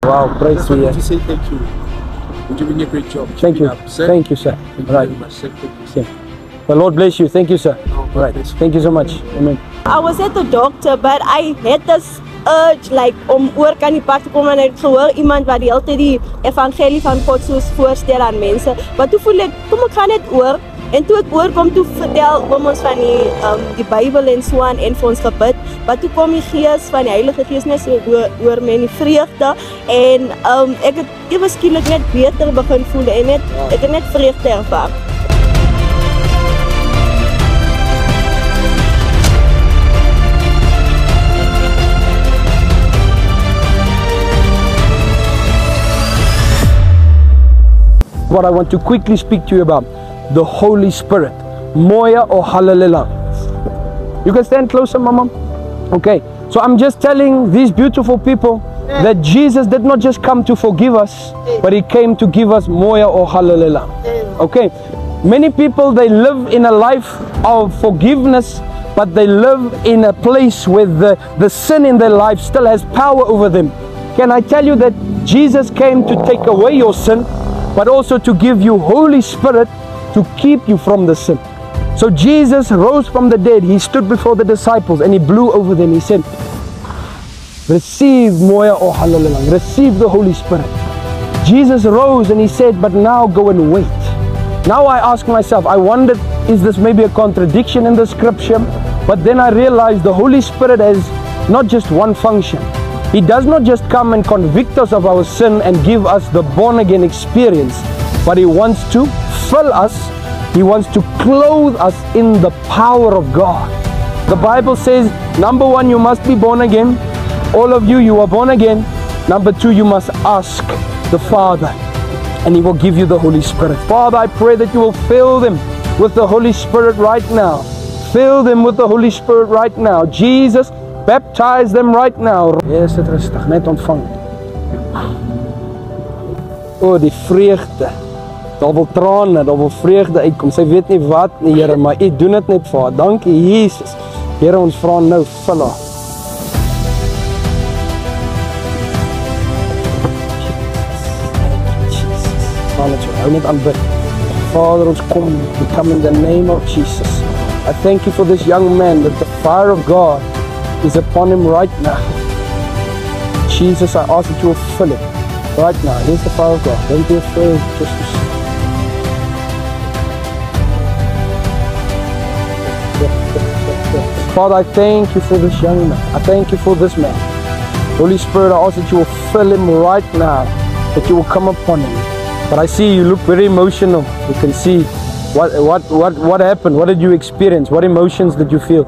Wow, praise I the want to Lord. say thank you. You're doing a great job. Thank Keep it you. up, sir. Thank you, sir. Thank you Right. very much, sir. Thank you. Yeah. The Lord bless you. Thank you, sir. Right. Thank you so much. Amen. I was at the doctor, but I had this urge like om oor kan die pad te kom en ek het gehoor iemand wat die hele tyd die evangelie van God soos voorstel aan mense. Maar toe voel ek, kom ek gaan net oor en toe ek oorkom toe vertel ons van die Bybel en so aan en vir ons gebid. Maar toe kom die Gees van die Heilige Gees net so oor my in die vreugde en ek het ewe skielik net beter begin voel en ek het net vreugde ervaar. What I want to quickly speak to you about, the Holy Spirit, Moya or Hallelujah. You can stand closer, Mama. Okay, so I'm just telling these beautiful people that Jesus did not just come to forgive us, but He came to give us Moya or Hallelujah. Okay, many people, they live in a life of forgiveness, but they live in a place where the sin in their life still has power over them. Can I tell you that Jesus came to take away your sin, but also to give you Holy Spirit to keep you from the sin. So Jesus rose from the dead. He stood before the disciples and He blew over them. He said, receive Moya or Hallelujah, receive the Holy Spirit. Jesus rose and He said, but now go and wait. Now I ask myself, I wondered, is this maybe a contradiction in the scripture? But then I realized the Holy Spirit has not just one function. He does not just come and convict us of our sin and give us the born-again experience, but He wants to fill us. He wants to clothe us in the power of God. The Bible says, number one, you must be born again. All of you are born again. Number two, you must ask the Father, and He will give you the Holy Spirit. Father, I pray that you will fill them with the Holy Spirit right now. Fill them with the Holy Spirit right now. Jesus, baptize them right now. Yes, sit rustig, net ontvang. O, die vreugde. Daar wil trane, daar wil vreugde uitkom. Sy weet nie wat nie, Here, maar U doen dit net vir haar. Dankie, Jesus. Here, ons vra nou, vul haar. Hou net aan bid. Vader, ons kom, we come in the name of Jesus. I thank you for this young man, that the fire of God is upon him right now. Jesus, I ask that you will fill him right now. Here's the fire of God. Don't be afraid. Just receive. Father, I thank you for this young man. I thank you for this man. Holy Spirit, I ask that you will fill him right now, that you will come upon him. But I see you look very emotional. You can see what happened. What did you experience? What emotions did you feel?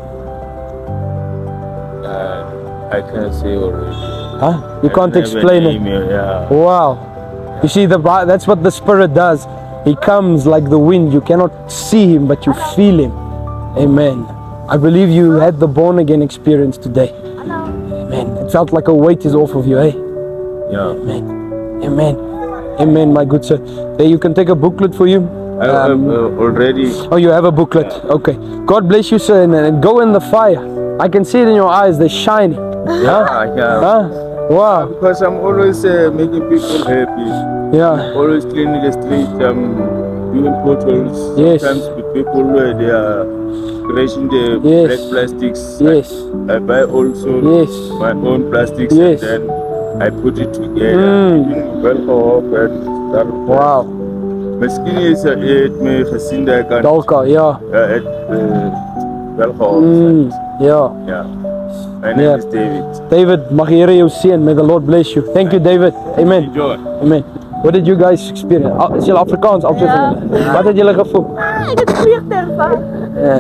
I can't say already. Huh? You can't explain it. Yeah. Wow. You see, that's what the Spirit does. He comes like the wind. You cannot see Him, but you feel Him. Amen. I believe you had the born again experience today. Amen. It felt like a weight is off of you, eh? Yeah. Amen. Amen. Amen, my good sir. There, you can take a booklet for you. I have already. Oh, you have a booklet. Okay. God bless you, sir, and go in the fire. I can see it in your eyes. They're shining. Yeah, yeah. Huh? Wow. Because I'm always making people happy. Yeah. Always cleaning the street. Doing potholes. Yes. Sometimes with people where they are crashing the Yes. black plastics. Yes. I buy also Yes. my own plastics, Yes. and then I put it together. Wow. Miskien is het my gesien dat ek aan Dalka, ja. het wel gehoord. Ja. Ja. My name is David. David, mag die Here jou seën. May the Lord bless you. Thank you, David. Amen. Enjoy. Amen. What did you guys experience? Is julle Afrikaans altyd? Ja. Wat het julle gevoel? Ek het vreugde ervaar. Ja.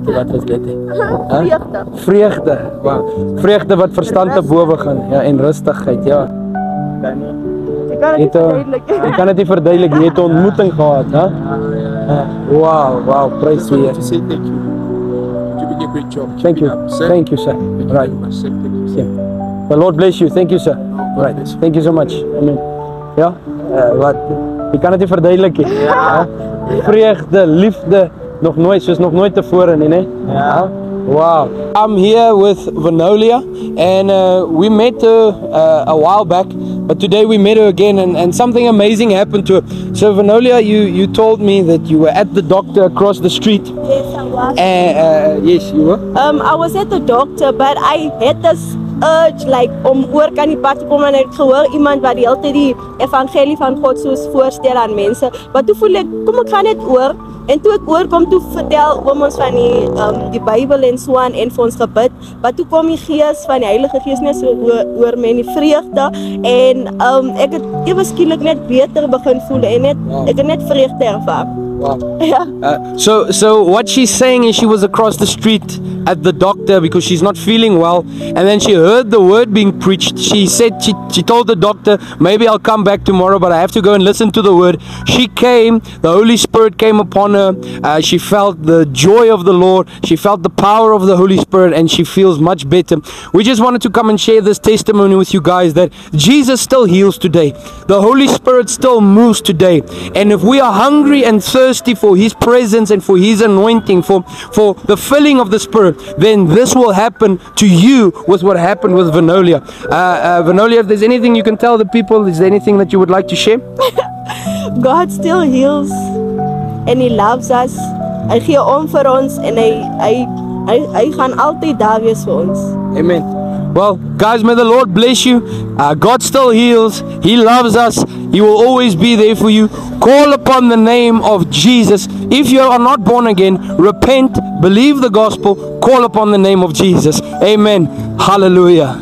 Wat was dit? Vreugde. Vreugde. Wow. Vreugde wat verstand te bowe gaan. Ja, en rustigheid. Ja. Ek kan dit nie verduidelik. Jy kan dit nie verduidelik. Jy het 'n ontmoeting gehad, hè? Wow, wow. Praise the I want Lord. to say thank you. You're doing a great job. Keep Thank it you. up, sir. Thank you, sir. Thank you Right. very much, sir. Thank you, sir. Yeah. The Lord bless you. Thank you, sir. Right. Thank you so much. Amen. Ja, wat? Jy kan dit nie verduidelik nie. Ja. Vreugde, liefde, nog nooit tevore nie, né? Ja. Wow. I'm here with Vanolia, and we met a while back, But today we met her again, and something amazing happened to her. So Vanolia, you told me that you were at the doctor across the street. Yes, I was. Yes, you were. I was at the doctor, but I had this urge like om oor kan die pad te kom, en ek het gehoor iemand wat die hele tyd die evangelie van God soos voorstel aan mense. Maar toe voel ek, kom ek gaan net oor. En toe ek oorkom, toe vertel oom ons van die Bybel en so aan en vir ons gebid. Maar toe kom die Gees van die Heilige Gees net so oor my en die vreugde. En ek het ewe skielik net beter begin voel en ek het net vreugde ervaar. Wow. Ja. So what she's saying is she was across the street at the doctor because she's not feeling well, and then she heard the word being preached. She said she told the doctor, maybe I'll come back tomorrow, but I have to go and listen to the word. She came, the Holy Spirit came upon her. She felt the joy of the Lord, she felt the power of the Holy Spirit, and she feels much better. We just wanted to come and share this testimony with you guys that Jesus still heals today. The Holy Spirit still moves today, and if we are hungry and thirsty for His presence and for His anointing, for the filling of the Spirit, then this will happen to you with what happened with Vanolia. Vanolia, if there's anything you can tell the people, is there anything that you would like to share? God still heals and He loves us. Hy gee om vir ons en hy gaan altyd daar wees vir ons. Amen. Well, guys, may the Lord bless you. God still heals. He loves us. He will always be there for you. Call upon the name of Jesus. If you are not born again, repent, believe the gospel, call upon the name of Jesus. Amen. Hallelujah.